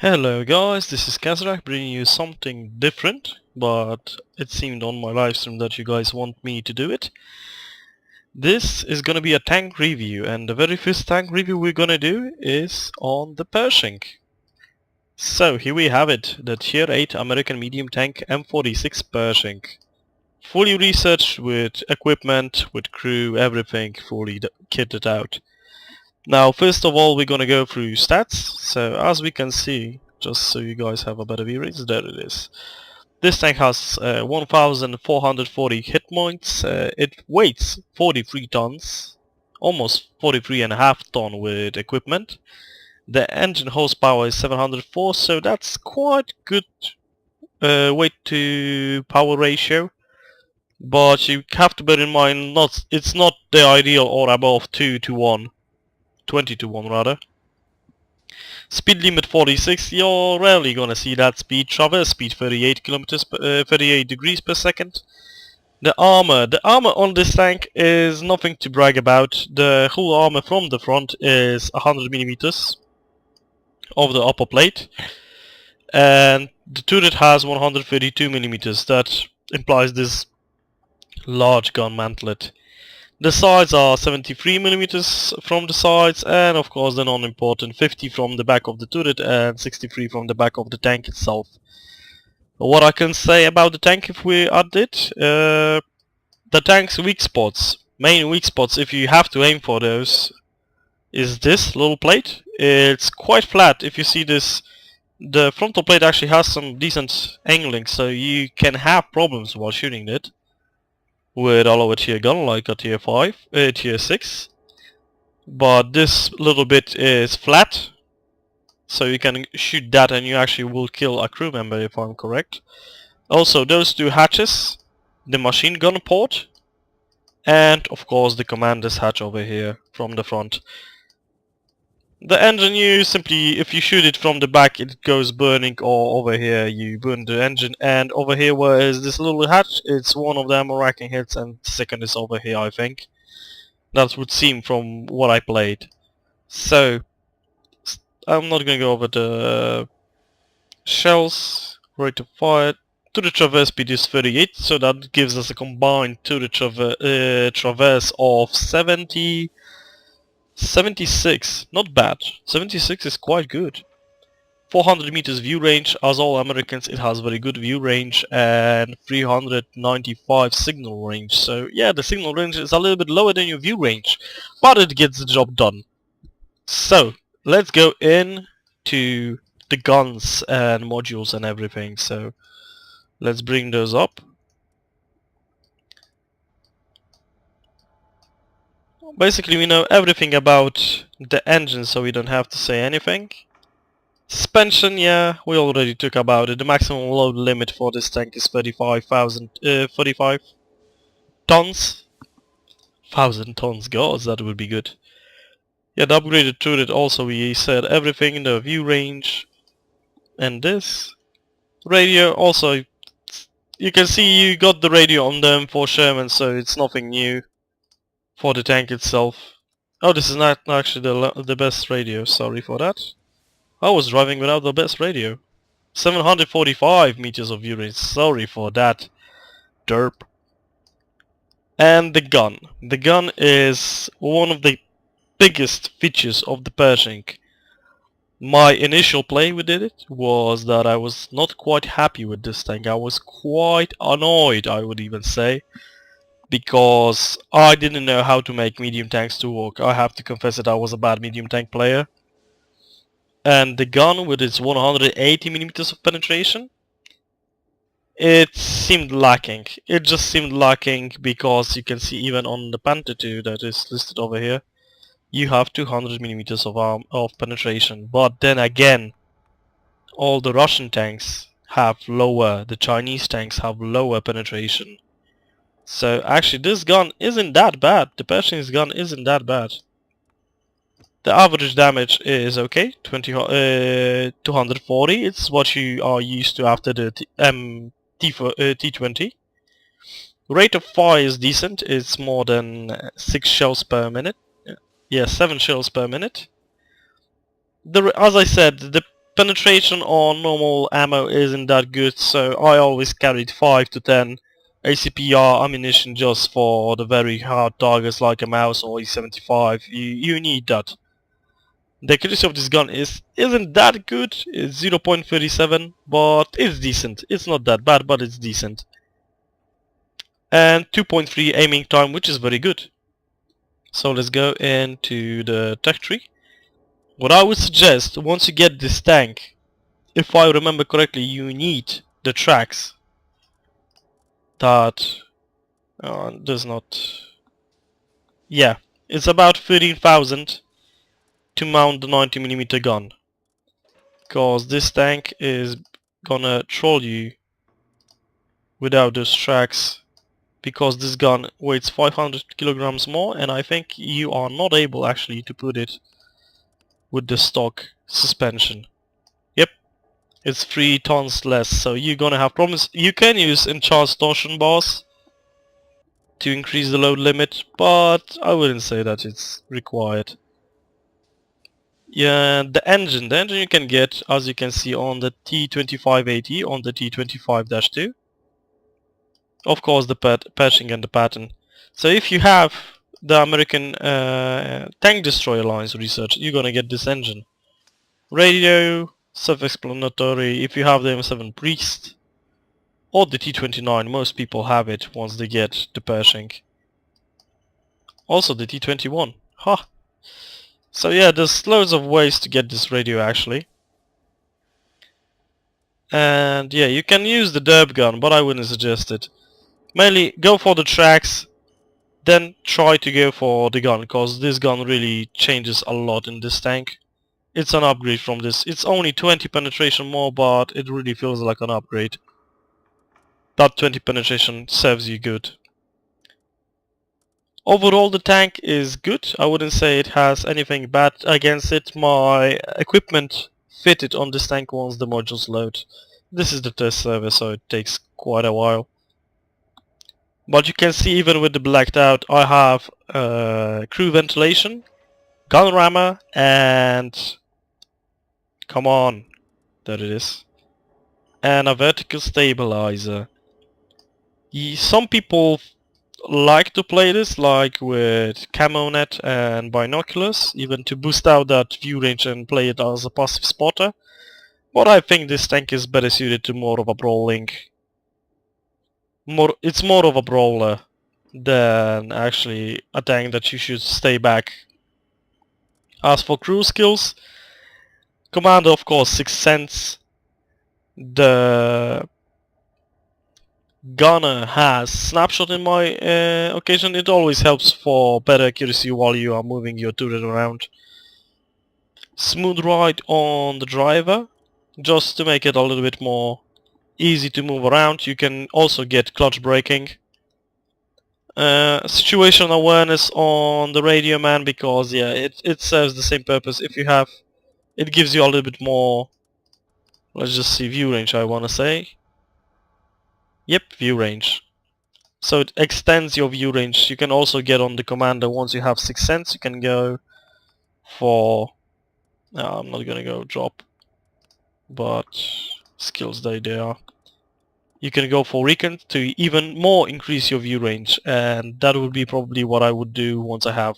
Hello guys, this is Kazrak bringing you something different, but it seemed on my livestream that you guys want me to do it. This is gonna be a tank review, and the very first tank review we're gonna do is on the Pershing. So here we have it, the Tier 8 American medium tank M26 Pershing. Fully researched with equipment, with crew, everything fully kitted out. Now, first of all, we're gonna go through stats. So as we can see, just so you guys have a better view, there it is. This tank has 1,440 hit points. It weighs 43 tons, almost 43.5 ton with equipment. The engine horsepower is 704, so that's quite good weight to power ratio. But you have to bear in mind, it's not the ideal or above 2 to 1. 20 to 1 rather. Speed limit 46, you're rarely gonna see that speed. Traverse speed 38 kilometers per, 38 degrees per second. The armor on this tank is nothing to brag about. The whole armor from the front is 100 millimeters of the upper plate, and the turret has 132 millimeters. That implies this large gun mantlet. The sides are 73mm from the sides, and of course the non-important 50 from the back of the turret and 63 from the back of the tank itself. What I can say about the tank if we add it, the tank's weak spots, main weak spots if you have to aim for those, is this little plate. It's quite flat. If you see this, the frontal plate actually has some decent angling, so you can have problems while shooting it with a lower tier gun like a tier 6, but this little bit is flat, so you can shoot that and you actually will kill a crew member if I'm correct. Also those two hatches, the machine gun port, and of course the commander's hatch over here from the front. The engine, you simply, if you shoot it from the back, it goes burning, or over here you burn the engine, and over here where is this little hatch, it's one of the ammo racking hits, and the second is over here, I think. That would seem from what I played. So, I'm not gonna go over the shells, rate of fire. To the traverse speed is 38, so that gives us a combined to the traverse of 76, not bad. 76 is quite good. 400 meters view range, as all Americans it has very good view range, and 395 signal range. So yeah, the signal range is a little bit lower than your view range, but it gets the job done. So let's go into the guns and modules and everything. So let's bring those up. Basically we know everything about the engine, so we don't have to say anything. Suspension, yeah, we already talked about it. The maximum load limit for this tank is 35 tons. 1,000 tons, gods, that would be good. Yeah, the upgraded turret also, we said everything in the view range. And this radio also, you can see you got the radio on them for Sherman, so it's nothing new for the tank itself. Oh, this is not actually the best radio, sorry for that. I was driving without the best radio. 745 meters of view range, sorry for that. Derp. And the gun. The gun is one of the biggest features of the Pershing. My initial play with it was that I was not quite happy with this tank. I was quite annoyed, I would even say, because I didn't know how to make medium tanks to work. I have to confess that I was a bad medium tank player. And the gun with its 180mm of penetration, it seemed lacking. It just seemed lacking because you can see even on the Panther 2 that is listed over here, you have 200mm of penetration. But then again, all the Russian tanks have lower, the Chinese tanks have lower penetration. So actually this gun isn't that bad. The Pershing's gun isn't that bad. The average damage is okay, 240. It's what you are used to after the T20. Rate of fire is decent. It's more than 6 shells per minute. Yeah, 7 shells per minute. As I said, the penetration on normal ammo isn't that good, so I always carried 5 to 10 ACPR ammunition just for the very hard targets like a mouse or E75. You need that. The accuracy of this gun isn't that good. It's 0.37, but it's decent. It's not that bad, but it's decent. And 2.3 aiming time, which is very good. So let's go into the tech tree. What I would suggest, once you get this tank, if I remember correctly, you need the tracks that does not... Yeah, it's about 13,000 to mount the 90mm gun. Because this tank is gonna troll you without those tracks. Because this gun weighs 500 kilograms more, and I think you are not able actually to put it with the stock suspension. Yep, it's 3 tons less, so you're gonna have problems. You can use encharged torsion bars to increase the load limit, but I wouldn't say that it's required. Yeah, the engine you can get, as you can see, on the T2580, on the T25-2. Of course, the Pershing and the pattern. So if you have the American Tank Destroyer Alliance research, you're gonna get this engine. Radio, self-explanatory. If you have the M7 Priest or the T29, most people have it once they get the Pershing. Also the T21. Ha! So yeah, there's loads of ways to get this radio actually. And yeah, you can use the derp gun, but I wouldn't suggest it. Mainly go for the tracks, then try to go for the gun, because this gun really changes a lot in this tank. It's an upgrade from this. It's only 20 penetration more, but it really feels like an upgrade. That 20 penetration serves you good. Overall the tank is good. I wouldn't say it has anything bad against it. My equipment fitted on this tank once the modules load. This is the test server, so it takes quite a while. But you can see even with the blacked out, I have crew ventilation, gun rammer, and... come on, there it is. And a vertical stabilizer. Some people like to play this like with camo net and binoculars, even to boost out that view range and play it as a passive spotter. But I think this tank is better suited to more of a brawling. It's more of a brawler than actually a tank that you should stay back. As for crew skills, Commander of course 6 cents. The gunner has snapshot in my occasion. It always helps for better accuracy while you are moving your turret around. Smooth ride on the driver, just to make it a little bit more easy to move around. You can also get clutch braking. Situational awareness on the radio man, because yeah, it serves the same purpose. If you have, it gives you a little bit more, let's just see, view range I wanna say. Yep, view range. So it extends your view range. You can also get on the commander once you have 6 cents. You can go for, no, I'm not gonna go drop, but skills they are. You can go for recon to even more increase your view range, and that would be probably what I would do once I have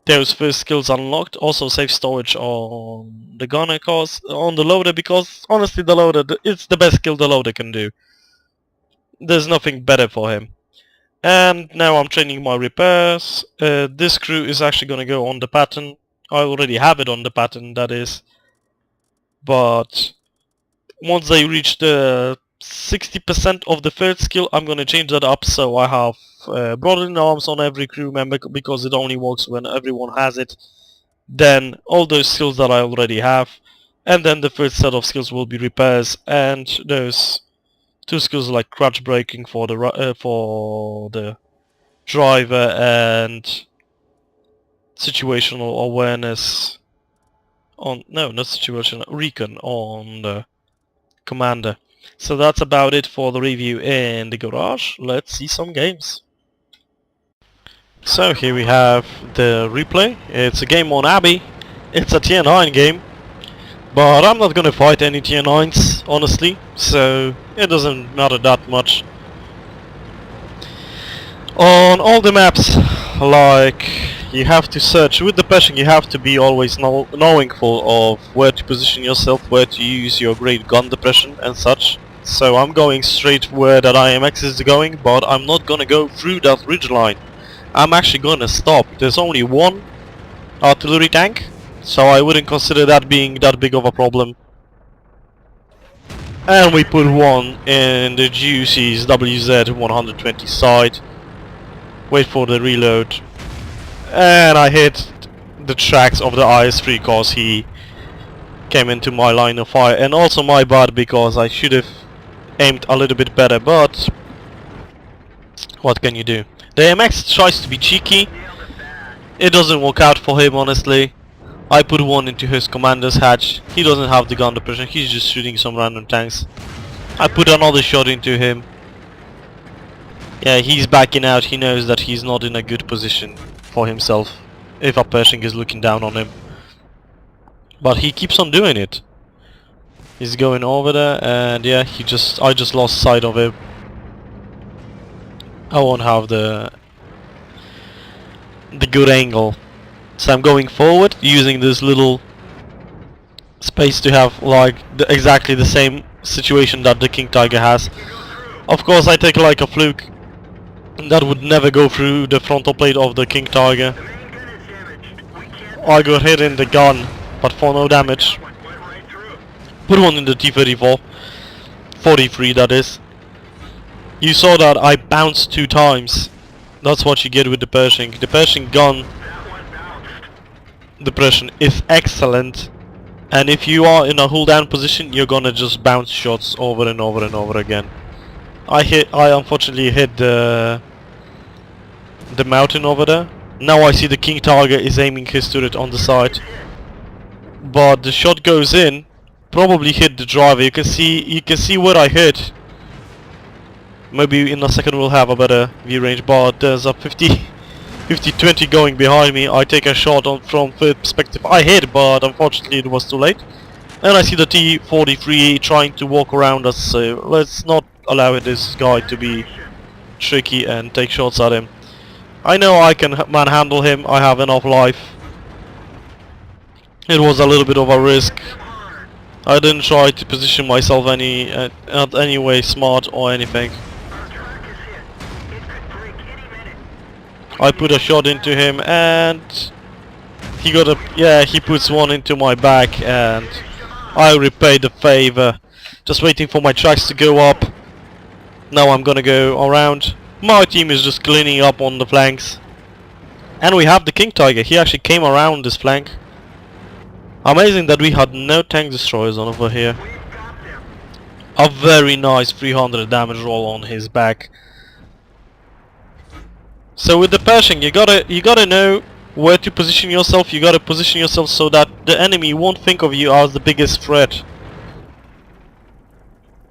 those first skills unlocked. Also save storage on the gunner, cause on the loader, because honestly the loader, it's the best skill the loader can do. There's nothing better for him. And now I'm training my repairs. This crew is actually gonna go on the pattern. I already have it on the pattern, that is. But once they reach the 60% of the third skill, I'm gonna change that up, so I have broadening arms on every crew member, because it only works when everyone has it. Then all those skills that I already have, and then the third set of skills will be repairs, and those 2 skills like clutch braking for the driver and situational awareness on, no, not situational, recon on the commander. So that's about it for the review in the garage. Let's see some games. So here we have the replay. It's a game on Abbey. It's a tier 9 game. But I'm not gonna fight any tier 9s, honestly, so it doesn't matter that much. On all the maps, like, you have to search, with the Pershing you have to be always knowingful of where to position yourself, where to use your great gun depression and such. So I'm going straight where that IMX is going, but I'm not gonna go through that ridge line. I'm actually gonna stop. There's only one artillery tank, so I wouldn't consider that being that big of a problem. And we put one in the GUC's WZ-120 side. Wait for the reload. And I hit the tracks of the IS-3 cause he came into my line of fire. And also my bad because I should have aimed a little bit better, but what can you do? The MX tries to be cheeky. It doesn't work out for him, honestly. I put one into his commander's hatch. He doesn't have the gun depression, he's just shooting some random tanks. I put another shot into him. Yeah, he's backing out. He knows that he's not in a good position for himself if a Pershing is looking down on him. But he keeps on doing it. He's going over there, and yeah, I just lost sight of him. I won't have the good angle. So I'm going forward, using this little space to have like exactly the same situation that the King Tiger has. Of course I take like a fluke. That would never go through the frontal plate of the King Tiger. I got hit in the gun, but for no damage. Put one in the T-34. 43 that is. You saw that I bounced 2 times. That's what you get with the Pershing. The Pershing gun depression is excellent. And if you are in a hold down position, you're gonna just bounce shots over and over and over again. I unfortunately hit the mountain over there. Now I see the King Tiger is aiming his turret on the side. But the shot goes in, probably hit the driver. You can see where I hit. Maybe in a second we'll have a better view range, but there's a 50-20 going behind me. I take a shot from third perspective. I hit, but unfortunately it was too late. And I see the T-43 trying to walk around us, so let's not allow this guy to be tricky and take shots at him. I know I can manhandle him, I have enough life. It was a little bit of a risk. I didn't try to position myself not any way smart or anything. I put a shot into him and he puts one into my back and I repay the favor. Just waiting for my tracks to go up. Now I'm gonna go around. My team is just cleaning up on the flanks. And we have the King Tiger. He actually came around this flank. Amazing that we had no tank destroyers on over here. A very nice 300 damage roll on his back. So with the Pershing, you gotta know where to position yourself. You gotta position yourself so that the enemy won't think of you as the biggest threat.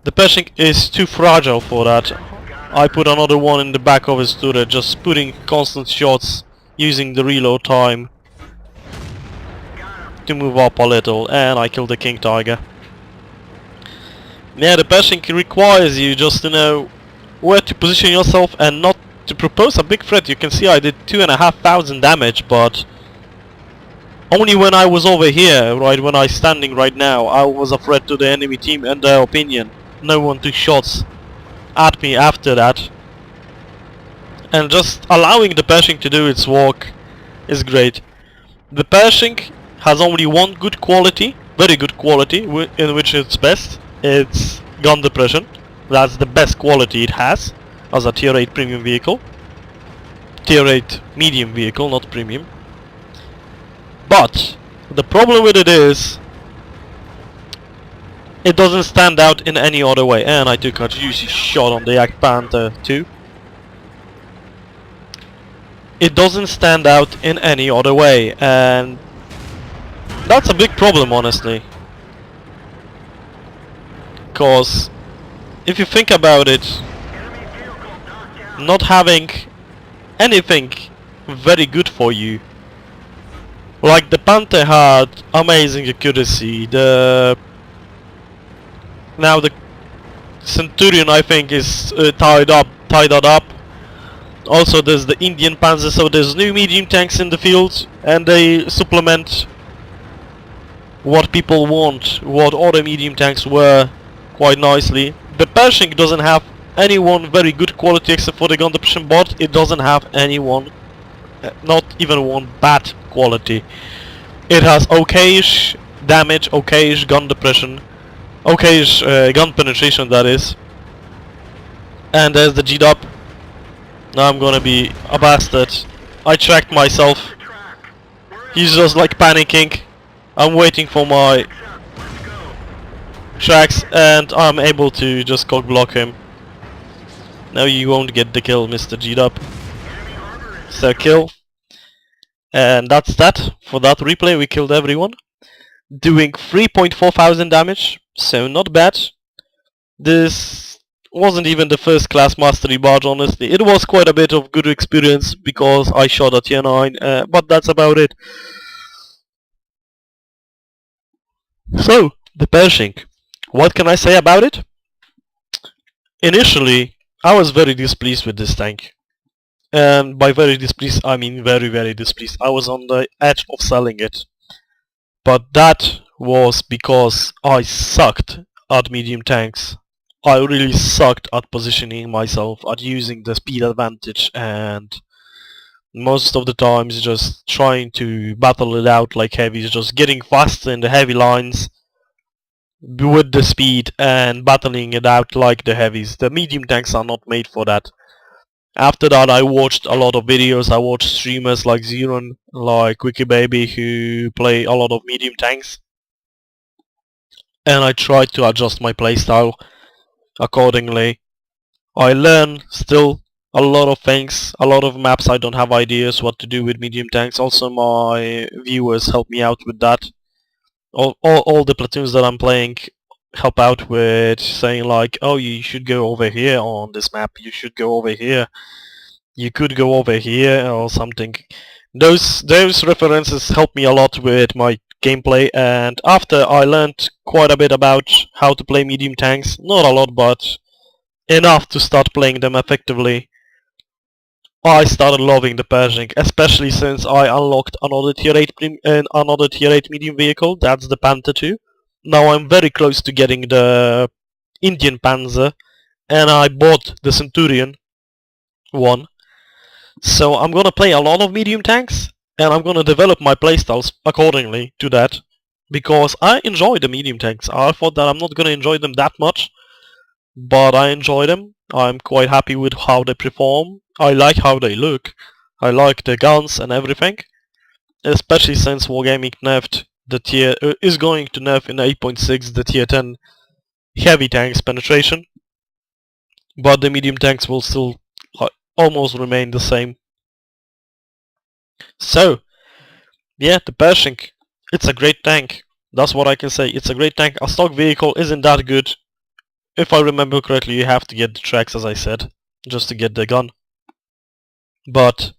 The Pershing is too fragile for that. I put another one in the back of his turret, just putting constant shots, using the reload time to move up a little, and I killed the King Tiger. Yeah, the Pershing requires you just to know where to position yourself and not to propose a big threat. You can see I did 2,500 damage, but only when I was over here, right, when I'm standing right now, I was a threat to the enemy team and their opinion. No one took shots at me after that. And just allowing the Pershing to do its work is great. The Pershing has only one good quality, very good quality, in which it's best. It's gun depression. That's the best quality it has as a tier 8 premium vehicle. Tier 8 medium vehicle, not premium. But the problem with it is it doesn't stand out in any other way. And I took a juicy shot on the Yak Panther too. It doesn't stand out in any other way, and that's a big problem, honestly. Cause if you think about it, not having anything very good for you Like the Panther had amazing accuracy. Now the Centurion, I think, is tied up. Also, there's the Indian Panzer, so there's new medium tanks in the field, and they supplement what people want, what other medium tanks were, quite nicely. The Pershing doesn't have anyone very good quality except for the gun depression, but it doesn't have anyone, not even one bad quality. It has okayish damage, okayish gun depression, okayish gun penetration, that is. And there's the G-Dub. Now I'm gonna be a bastard. I tracked myself. He's just like panicking. I'm waiting for my tracks and I'm able to just cock block him. Now you won't get the kill, Mr. G-Dub. So kill. And that's that. For that replay we killed everyone. Doing 3.4 thousand damage. So not bad. This wasn't even the first class mastery barge, honestly. It was quite a bit of good experience because I shot a tier 9, but that's about it. So, the Pershing. What can I say about it? Initially, I was very displeased with this tank. And by very displeased, I mean very, very displeased. I was on the edge of selling it. But that was because I sucked at medium tanks. I really sucked at positioning myself, at using the speed advantage, and most of the times just trying to battle it out like heavies, just getting faster in the heavy lines with the speed and battling it out like the heavies. The medium tanks are not made for that. After that I watched a lot of videos, I watched streamers like Zeron, like Wiki Baby, who play a lot of medium tanks. And I tried to adjust my playstyle accordingly. I learn still a lot of things, a lot of maps I don't have ideas what to do with medium tanks. Also my viewers help me out with that. All the platoons that I'm playing help out with saying like, oh, you should go over here on this map, you should go over here, you could go over here or something. Those references help me a lot with my gameplay, and after I learned quite a bit about how to play medium tanks, not a lot but enough to start playing them effectively, I started loving the Pershing, especially since I unlocked another tier 8 medium vehicle, that's the Panther 2. Now I'm very close to getting the Indian Panzer, and I bought the Centurion 1. So I'm gonna play a lot of medium tanks, and I'm gonna develop my playstyles accordingly to that, because I enjoy the medium tanks. I thought that I'm not gonna enjoy them that much, but I enjoy them. I'm quite happy with how they perform. I like how they look. I like the guns and everything, especially since Wargaming nerfed the tier is going to nerf in 8.6 the tier 10 heavy tanks penetration, but the medium tanks will still almost remain the same. So yeah, the Pershing, it's a great tank. That's what I can say. It's a great tank. A stock vehicle isn't that good. If I remember correctly, you have to get the tracks, as I said, just to get the gun. But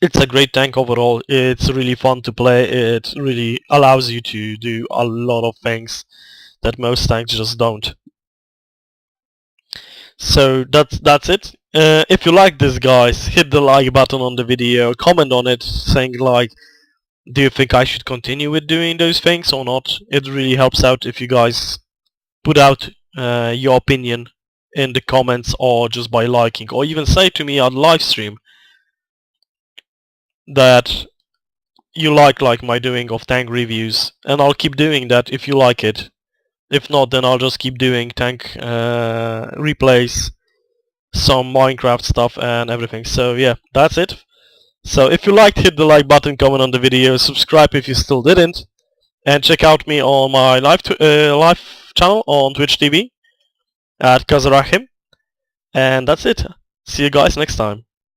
it's a great tank overall. It's really fun to play. It really allows you to do a lot of things that most tanks just don't. So that's it. If you like this, guys, hit the like button on the video, comment on it saying like, do you think I should continue with doing those things or not? It really helps out if you guys put out your opinion in the comments, or just by liking, or even say to me on live stream that you like my doing of tank reviews, and I'll keep doing that if you like it. If not, then I'll just keep doing tank replays, some Minecraft stuff and everything. So yeah, that's it. So if you liked, hit the like button, comment on the video, subscribe if you still didn't, and check out me on my live channel on Twitch TV at Kazarahim. And that's it. See you guys next time.